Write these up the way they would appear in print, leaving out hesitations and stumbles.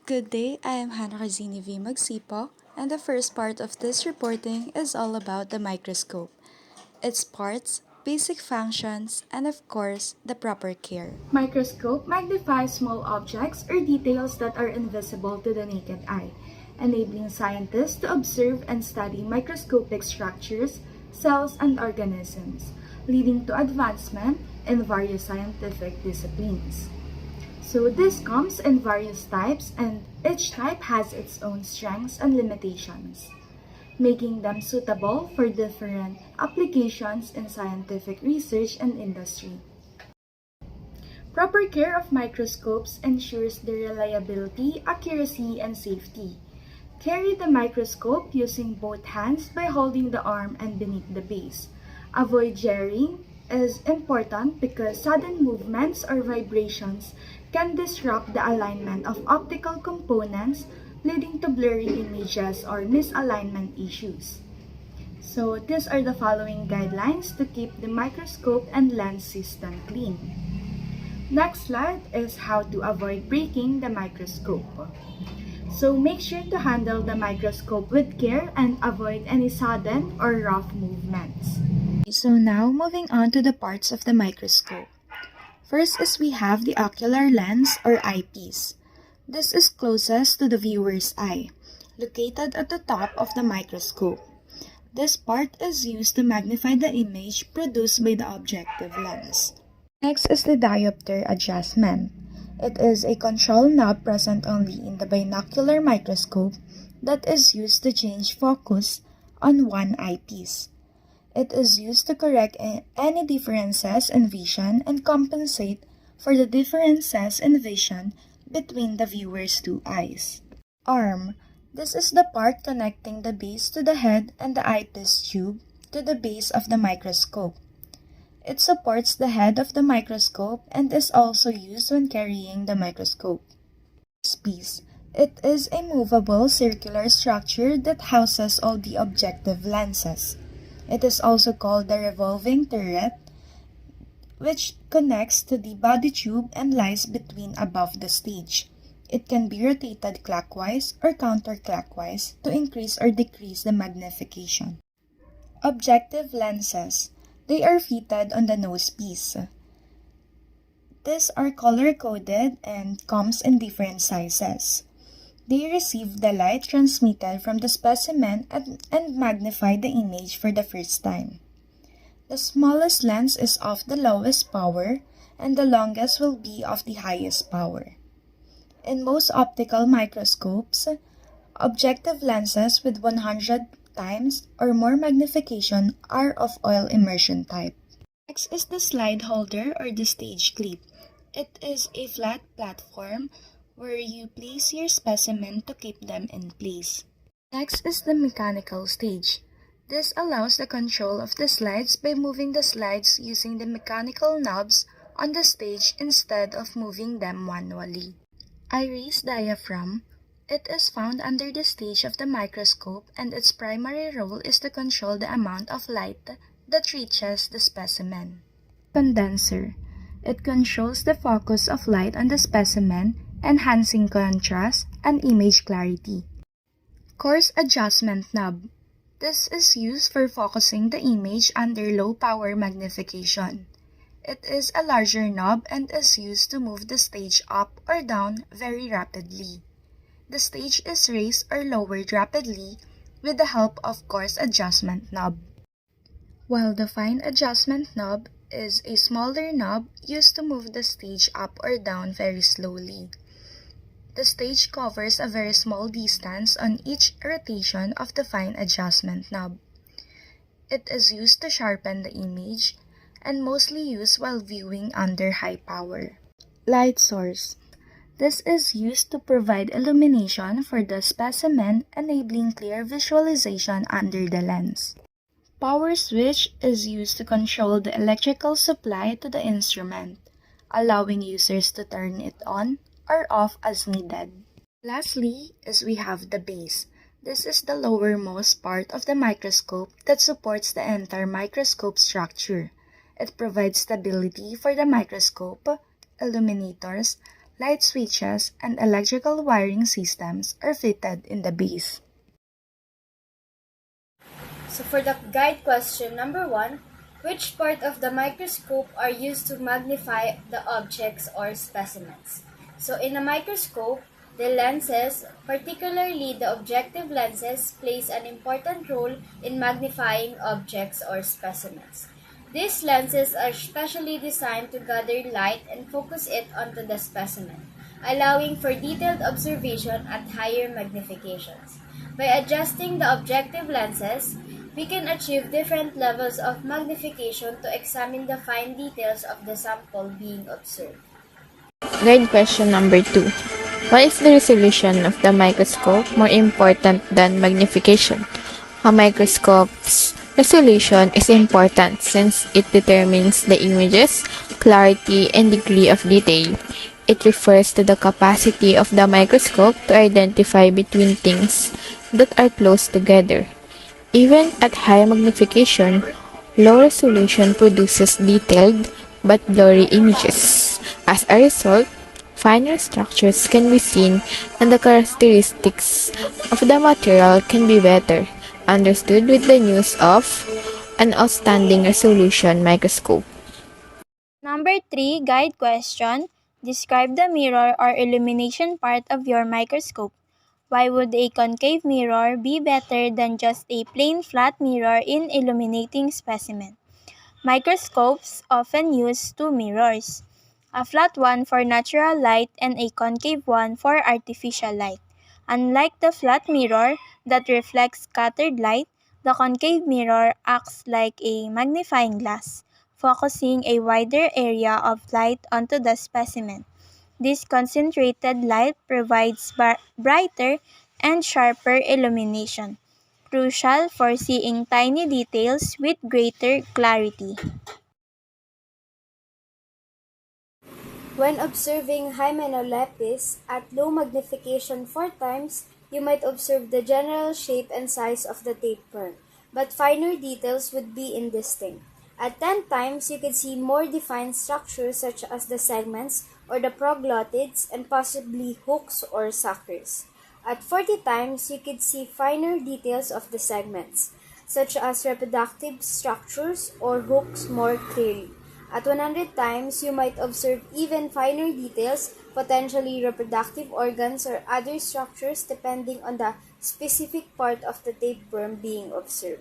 Good day, I am Hannah Razini V. Magsipo, and the first part of this reporting is all about the microscope, its parts, basic functions, and of course, the proper care. Microscope magnifies small objects or details that are invisible to the naked eye, enabling scientists to observe and study microscopic structures, cells, and organisms, leading to advancement in various scientific disciplines. So this comes in various types, and each type has its own strengths and limitations, making them suitable for different applications in scientific research and industry. Proper care of microscopes ensures their reliability, accuracy, and safety. Carry the microscope using both hands by holding the arm and beneath the base. Avoid jarring is important because sudden movements or vibrations can disrupt the alignment of optical components, leading to blurry images or misalignment issues. So these are the following guidelines to keep the microscope and lens system clean. Next slide is how to avoid breaking the microscope. So make sure to handle the microscope with care and avoid any sudden or rough movements. So now, moving on to the parts of the microscope. First is we have the ocular lens or eyepiece. This is closest to the viewer's eye, located at the top of the microscope. This part is used to magnify the image produced by the objective lens. Next is the diopter adjustment. It is a control knob present only in the binocular microscope that is used to change focus on one eyepiece. It is used to correct any differences in vision and compensate for the differences in vision between the viewer's two eyes. Arm. This is the part connecting the base to the head and the eyepiece tube to the base of the microscope. It supports the head of the microscope and is also used when carrying the microscope. Piece. It is a movable circular structure that houses all the objective lenses. It is also called the revolving turret, which connects to the body tube and lies between above the stage. It can be rotated clockwise or counterclockwise to increase or decrease the magnification. Objective lenses. They are fitted on the nosepiece. These are color-coded and comes in different sizes. They receive the light transmitted from the specimen and magnify the image for the first time. The smallest lens is of the lowest power, and the longest will be of the highest power. In most optical microscopes, objective lenses with 100 times or more magnification are of oil immersion type. Next is the slide holder or the stage clip. It is a flat platform where you place your specimen to keep them in place. Next is the mechanical stage. This allows the control of the slides by moving the slides using the mechanical knobs on the stage instead of moving them manually. Iris diaphragm. It is found under the stage of the microscope, and its primary role is to control the amount of light that reaches the specimen. Condenser. It controls the focus of light on the specimen, enhancing contrast and image clarity. Coarse adjustment knob. This is used for focusing the image under low power magnification. It is a larger knob and is used to move the stage up or down very rapidly. The stage is raised or lowered rapidly with the help of coarse adjustment knob, while the fine adjustment knob is a smaller knob used to move the stage up or down very slowly. The stage covers a very small distance on each rotation of the fine adjustment knob. It is used to sharpen the image and mostly used while viewing under high power. Light source. This is used to provide illumination for the specimen, enabling clear visualization under the lens. Power switch is used to control the electrical supply to the instrument, allowing users to turn it on or off as needed. Lastly is we have the base. This is the lowermost part of the microscope that supports the entire microscope structure. It provides stability for the microscope, illuminators, Light switches and electrical wiring systems are fitted in the base. So for the guide question number 1, which part of the microscope are used to magnify the objects or specimens? So in a microscope, the lenses, particularly the objective lenses, plays an important role in magnifying objects or specimens. These lenses are specially designed to gather light and focus it onto the specimen, allowing for detailed observation at higher magnifications. By adjusting the objective lenses, we can achieve different levels of magnification to examine the fine details of the sample being observed. Guide question number 2. Why is the resolution of the microscope more important than magnification? A microscope's resolution is important since it determines the image's clarity and degree of detail. It refers to the capacity of the microscope to identify between things that are close together. Even at high magnification, low resolution produces detailed but blurry images. As a result, finer structures can be seen and the characteristics of the material can be better understood with the use of an outstanding resolution microscope. Number 3, guide question. Describe the mirror or illumination part of your microscope. Why would a concave mirror be better than just a plain flat mirror in illuminating specimen? Microscopes often use two mirrors, a flat one for natural light and a concave one for artificial light. Unlike the flat mirror that reflects scattered light, the concave mirror acts like a magnifying glass, focusing a wider area of light onto the specimen. This concentrated light provides brighter and sharper illumination, crucial for seeing tiny details with greater clarity. When observing Hymenolapis at low magnification 4 times, you might observe the general shape and size of the tapeworm, but finer details would be indistinct. At 10 times, you could see more defined structures such as the segments or the proglottids and possibly hooks or suckers. At 40 times, you could see finer details of the segments, such as reproductive structures or hooks more clearly. At 100 times, you might observe even finer details, potentially reproductive organs or other structures depending on the specific part of the tapeworm being observed.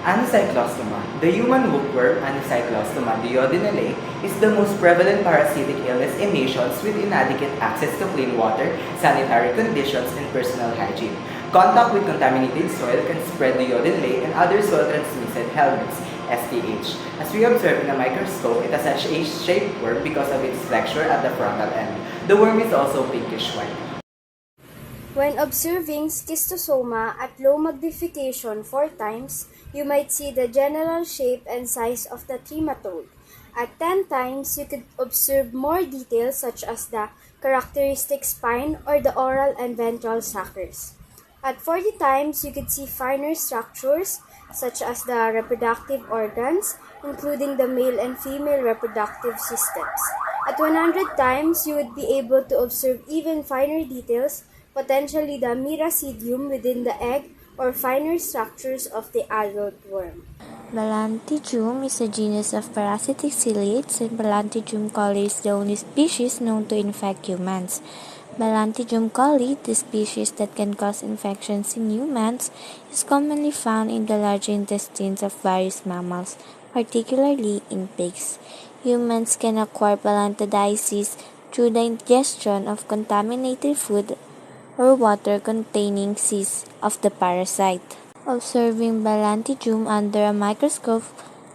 Anicyclostoma. The human hookworm, Anicyclostoma duodenale, is the most prevalent parasitic illness in nations with inadequate access to clean water, sanitary conditions, and personal hygiene. Contact with contaminated soil can spread duodenale and other soil-transmitted helminths, STH. As we observe in a microscope, it has a H-shaped worm because of its flexure at the frontal end. The worm is also pinkish white. When observing schistosoma at low magnification 4 times, you might see the general shape and size of the trematode. At 10 times, you could observe more details such as the characteristic spine or the oral and ventral suckers. At 40 times, you could see finer structures such as the reproductive organs, including the male and female reproductive systems. At 100 times, you would be able to observe even finer details, potentially the miracidium within the egg or finer structures of the adult worm. Balantidium is a genus of parasitic ciliates, and Balantidium coli is the only species known to infect humans. Balantidium coli, the species that can cause infections in humans, is commonly found in the large intestines of various mammals, particularly in pigs. Humans can acquire balantidiasis through the ingestion of contaminated food or water containing cysts of the parasite. Observing Balantidium under a microscope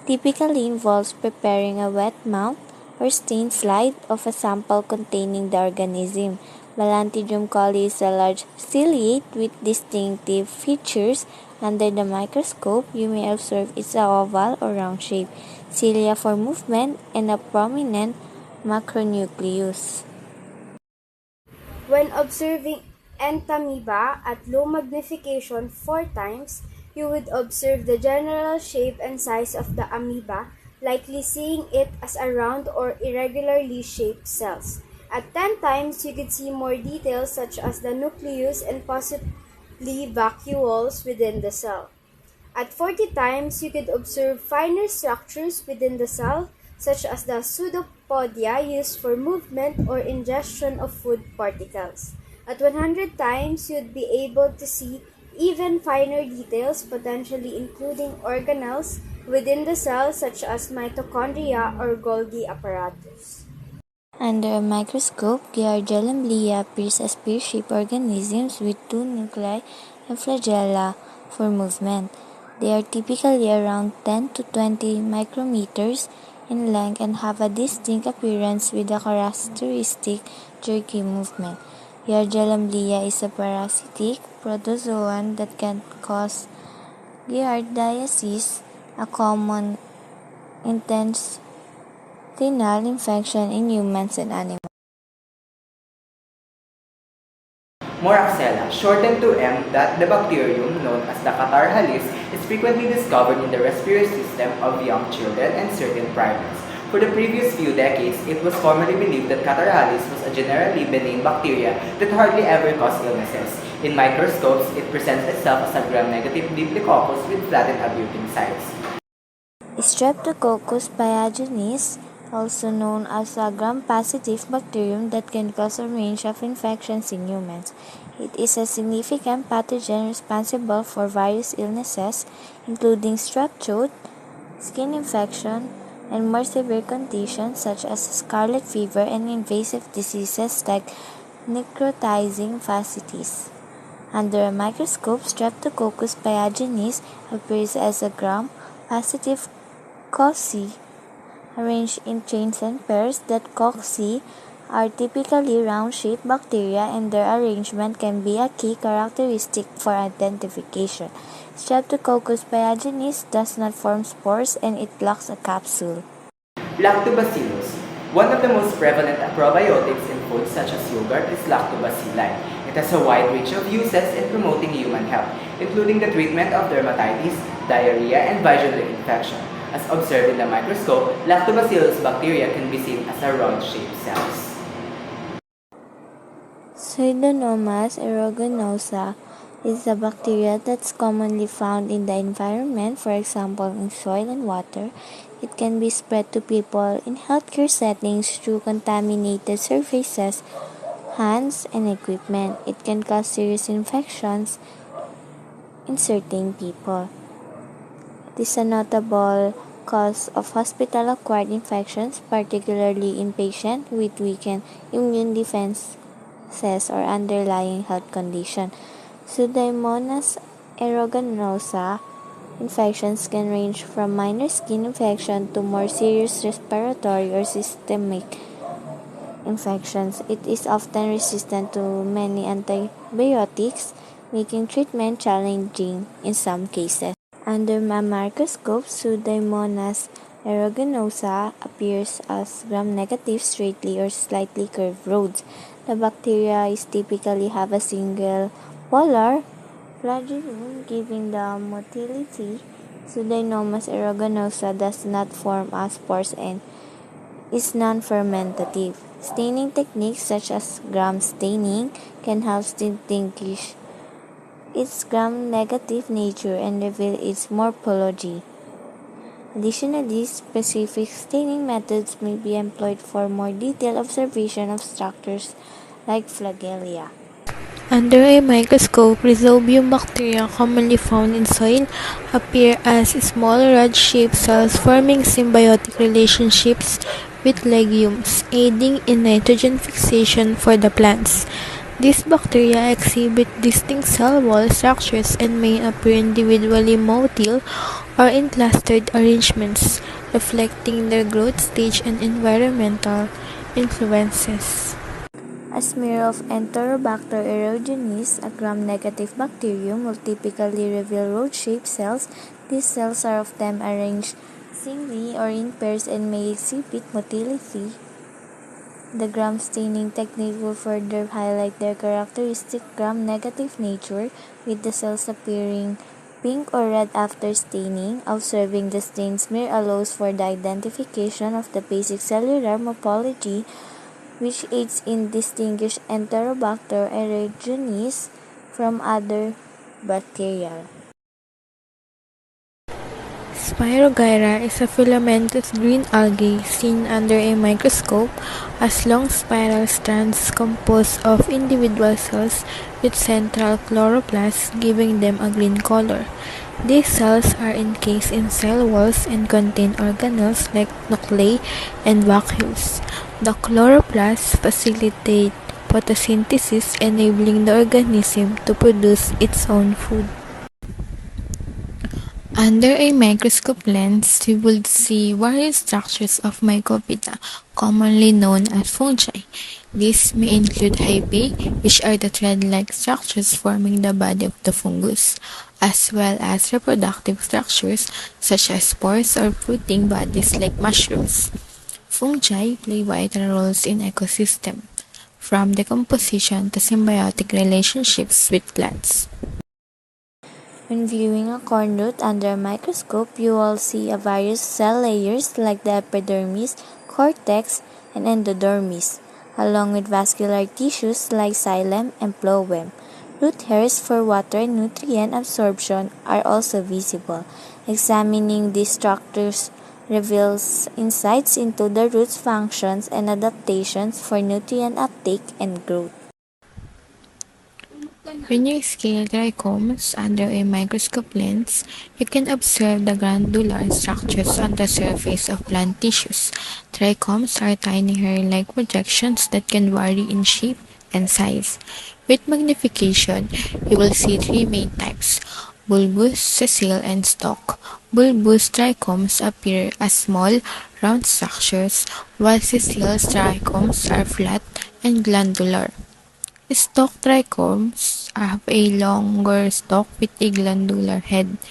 typically involves preparing a wet mount or stain slide of a sample containing the organism. Balantidium coli is a large ciliate with distinctive features. Under the microscope, you may observe its oval or round shape, cilia for movement, and a prominent macronucleus. When observing Entamoeba at low magnification 4 times, you would observe the general shape and size of the amoeba likely seeing it as a round or irregularly shaped cells. At 10 times, you could see more details such as the nucleus and possibly vacuoles within the cell. At 40 times, you could observe finer structures within the cell, such as the pseudopodia used for movement or ingestion of food particles. At 100 times, you'd be able to see even finer details, potentially including organelles within the cell, such as mitochondria or Golgi apparatus. Under a microscope, Giardia appears as pear-shaped organisms with two nuclei and flagella for movement. They are typically around 10 to 20 micrometers in length and have a distinct appearance with a characteristic jerky movement. Giardia is a parasitic protozoan that can cause giardiasis, a common intestinal infection in humans and animals. Moraxella, shortened to M, that the bacterium known as the catarrhalis is frequently discovered in the respiratory system of young children and certain primates. For the previous few decades, it was commonly believed that catarrhalis was a generally benign bacteria that hardly ever caused illnesses. In microscopes, it presents itself as a gram-negative diplococcus with flattened abutting sides. Streptococcus pyogenes, also known as a gram-positive bacterium that can cause a range of infections in humans. It is a significant pathogen responsible for various illnesses, including strep throat, skin infection, and more severe conditions such as scarlet fever and invasive diseases like necrotizing fasciitis. Under a microscope, Streptococcus pyogenes appears as a gram-positive cocci arranged in chains and pairs. That cocci are typically round-shaped bacteria, and their arrangement can be a key characteristic for identification. Streptococcus pyogenes does not form spores and it lacks a capsule. Lactobacillus. One of the most prevalent probiotics in foods such as yogurt is lactobacilli. It has a wide range of uses in promoting human health, including the treatment of dermatitis, diarrhea, and vaginal infection. As observed in the microscope, lactobacillus bacteria can be seen as a rod-shaped cells. Pseudomonas aeruginosa is a bacteria that's commonly found in the environment, for example in soil and water. It can be spread to people in healthcare settings through contaminated surfaces, hands, and equipment. It can cause serious infections in certain people. It is a notable cause of hospital-acquired infections, particularly in patients with weakened immune defenses or underlying health condition. Pseudomonas aeruginosa infections can range from minor skin infection to more serious respiratory or systemic infections. It is often resistant to many antibiotics, making treatment challenging in some cases. Under a microscope, Pseudomonas aeruginosa appears as gram-negative straightly or slightly curved rods. The bacteria typically have a single polar flagellum, giving the motility. Pseudomonas aeruginosa does not form as spores and is non-fermentative. Staining techniques such as gram staining can help distinguish its gram-negative nature and reveal its morphology. Additionally, specific staining methods may be employed for more detailed observation of structures like flagella. Under a microscope, rhizobium bacteria, commonly found in soil, appear as small rod-shaped cells forming symbiotic relationships with legumes, aiding in nitrogen fixation for the plants. These bacteria exhibit distinct cell wall structures and may appear individually motile or in clustered arrangements, reflecting their growth stage and environmental influences. A smear of Enterobacter aerogenes, a gram-negative bacterium, will typically reveal rod-shaped cells. These cells are often arranged singly or in pairs and may exhibit motility. The gram staining technique will further highlight their characteristic gram-negative nature, with the cells appearing pink or red after staining. Observing the stain smear allows for the identification of the basic cellular morphology, which aids in distinguish Enterobacter aerogenes from other bacteria. Spirogyra is a filamentous green algae seen under a microscope as long spiral strands composed of individual cells with central chloroplasts giving them a green color. These cells are encased in cell walls and contain organelles like nuclei and vacuoles. The chloroplasts facilitate photosynthesis, enabling the organism to produce its own food. Under a microscope lens, we would see various structures of Mycophyta, commonly known as fungi. These may include hyphae, which are the thread-like structures forming the body of the fungus, as well as reproductive structures such as spores or fruiting bodies like mushrooms. Fungi play vital roles in ecosystem, from decomposition to symbiotic relationships with plants. When viewing a corn root under a microscope, you will see a various cell layers like the epidermis, cortex, and endodermis, along with vascular tissues like xylem and phloem. Root hairs for water and nutrient absorption are also visible. Examining these structures reveals insights into the root's functions and adaptations for nutrient uptake and growth. When you scale trichomes under a microscope lens, you can observe the granular structures on the surface of plant tissues. Trichomes are tiny hair-like projections that can vary in shape and size. With magnification, you will see three main types: bulbous, sessile, and stalk. Bulbous trichomes appear as small, round structures, while sessile trichomes are flat and glandular. Stalk trichomes have a longer stalk with a glandular head.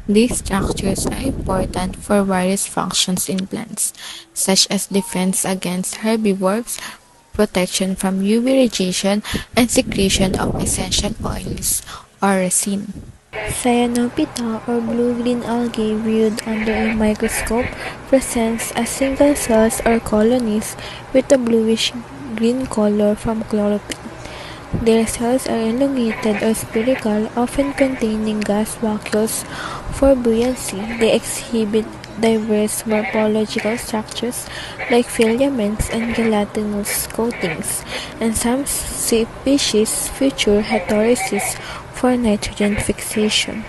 These structures are important for various functions in plants, such as defense against herbivores, protection from UV radiation, and secretion of essential oils or resin. Cyanophyta or blue-green algae viewed under a microscope presents as single cells or colonies with a bluish-green color from chlorophyll. Their cells are elongated or spherical, often containing gas vacuoles for buoyancy. They exhibit diverse morphological structures like filaments and gelatinous coatings, and some species feature heterosis for nitrogen fixation.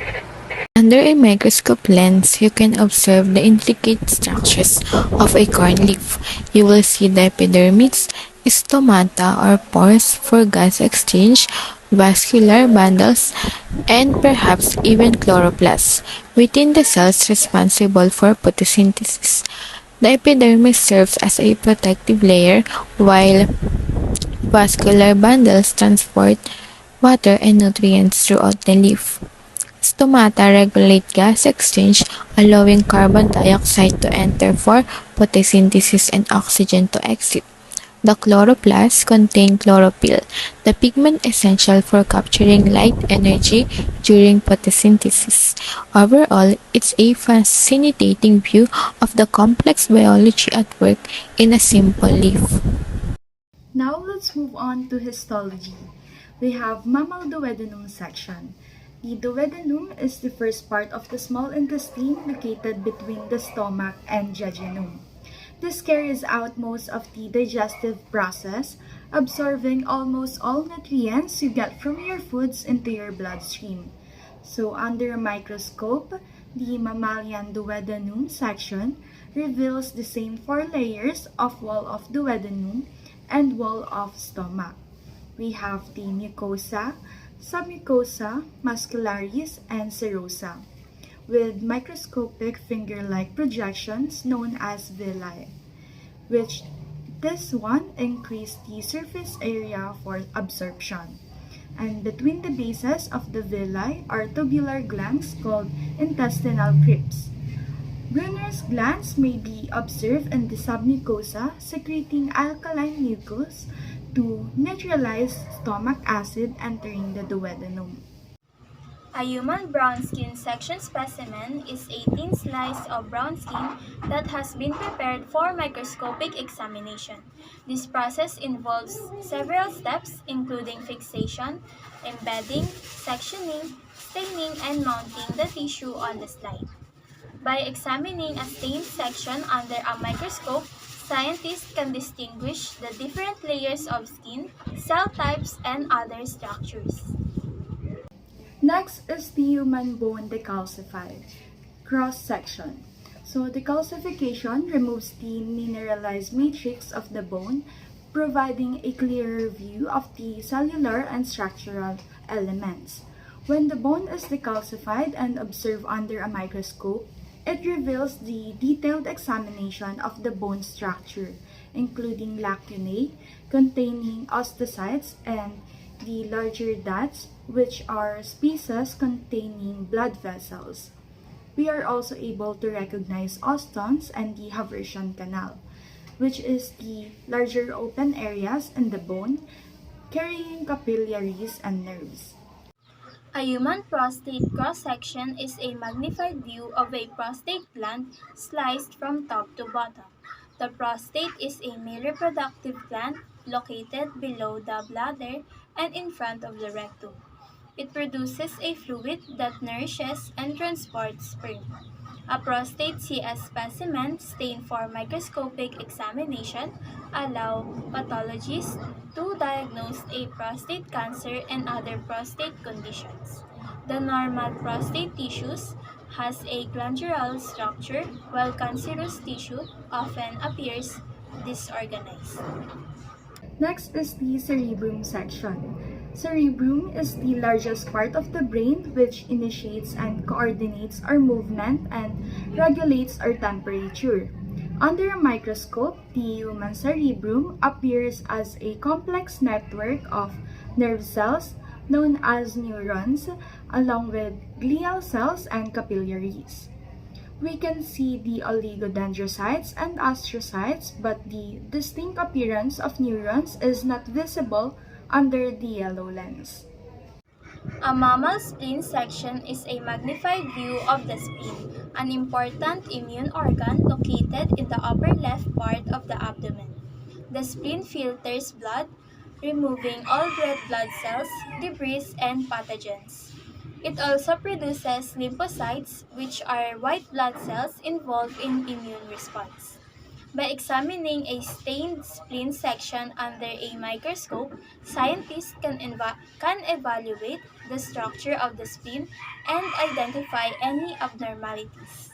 Under a microscope lens, you can observe the intricate structures of a corn leaf. You will see the epidermis, stomata or pores for gas exchange, vascular bundles, and perhaps even chloroplasts within the cells responsible for photosynthesis. The epidermis serves as a protective layer, while vascular bundles transport water and nutrients throughout the leaf. Stomata regulate gas exchange, allowing carbon dioxide to enter for photosynthesis and oxygen to exit. The chloroplasts contain chlorophyll, the pigment essential for capturing light energy during photosynthesis. Overall, it's a fascinating view of the complex biology at work in a simple leaf. Now let's move on to histology. We have mammal duodenum section. The duodenum is the first part of the small intestine located between the stomach and jejunum. This carries out most of the digestive process, absorbing almost all nutrients you get from your foods into your bloodstream. So under a microscope, the mammalian duodenum section reveals the same four layers of wall of duodenum and wall of stomach. We have the mucosa, submucosa, muscularis, and serosa, with microscopic finger-like projections known as villi, which this one increase the surface area for absorption. And between the bases of the villi are tubular glands called intestinal crypts. Brunner's glands may be observed in the submucosa, secreting alkaline mucus to neutralize stomach acid entering the duodenum. A human brown skin section specimen is a thin slice of brown skin that has been prepared for microscopic examination. This process involves several steps, including fixation, embedding, sectioning, staining, and mounting the tissue on the slide. By examining a stained section under a microscope, scientists can distinguish the different layers of skin, cell types, and other structures. Next is the human bone decalcified cross-section. So decalcification removes the mineralized matrix of the bone, providing a clearer view of the cellular and structural elements. When the bone is decalcified and observed under a microscope, it reveals the detailed examination of the bone structure, including lacunae containing osteocytes and the larger dots, which are spaces containing blood vessels. We are also able to recognize ostones and the Haversian canal, which is the larger open areas in the bone carrying capillaries and nerves. A human prostate cross-section is a magnified view of a prostate gland sliced from top to bottom. The prostate is a male reproductive gland located below the bladder and in front of the rectum. It produces a fluid that nourishes and transports sperm. A prostate CS specimen stained for microscopic examination allow pathologists to diagnose a prostate cancer and other prostate conditions. The normal prostate tissues has a glandular structure while cancerous tissue often appears disorganized. Next is the cerebrum section. Cerebrum is the largest part of the brain which initiates and coordinates our movement and regulates our temperature. Under a microscope, the human cerebrum appears as a complex network of nerve cells known as neurons, along with glial cells and capillaries. We can see the oligodendrocytes and astrocytes, but the distinct appearance of neurons is not visible under the yellow lens. A mammal spleen section is a magnified view of the spleen, an important immune organ located in the upper left part of the abdomen. The spleen filters blood, removing all red blood cells, debris, and pathogens. It also produces lymphocytes, which are white blood cells involved in immune response. By examining a stained spleen section under a microscope, scientists can evaluate the structure of the spleen and identify any abnormalities.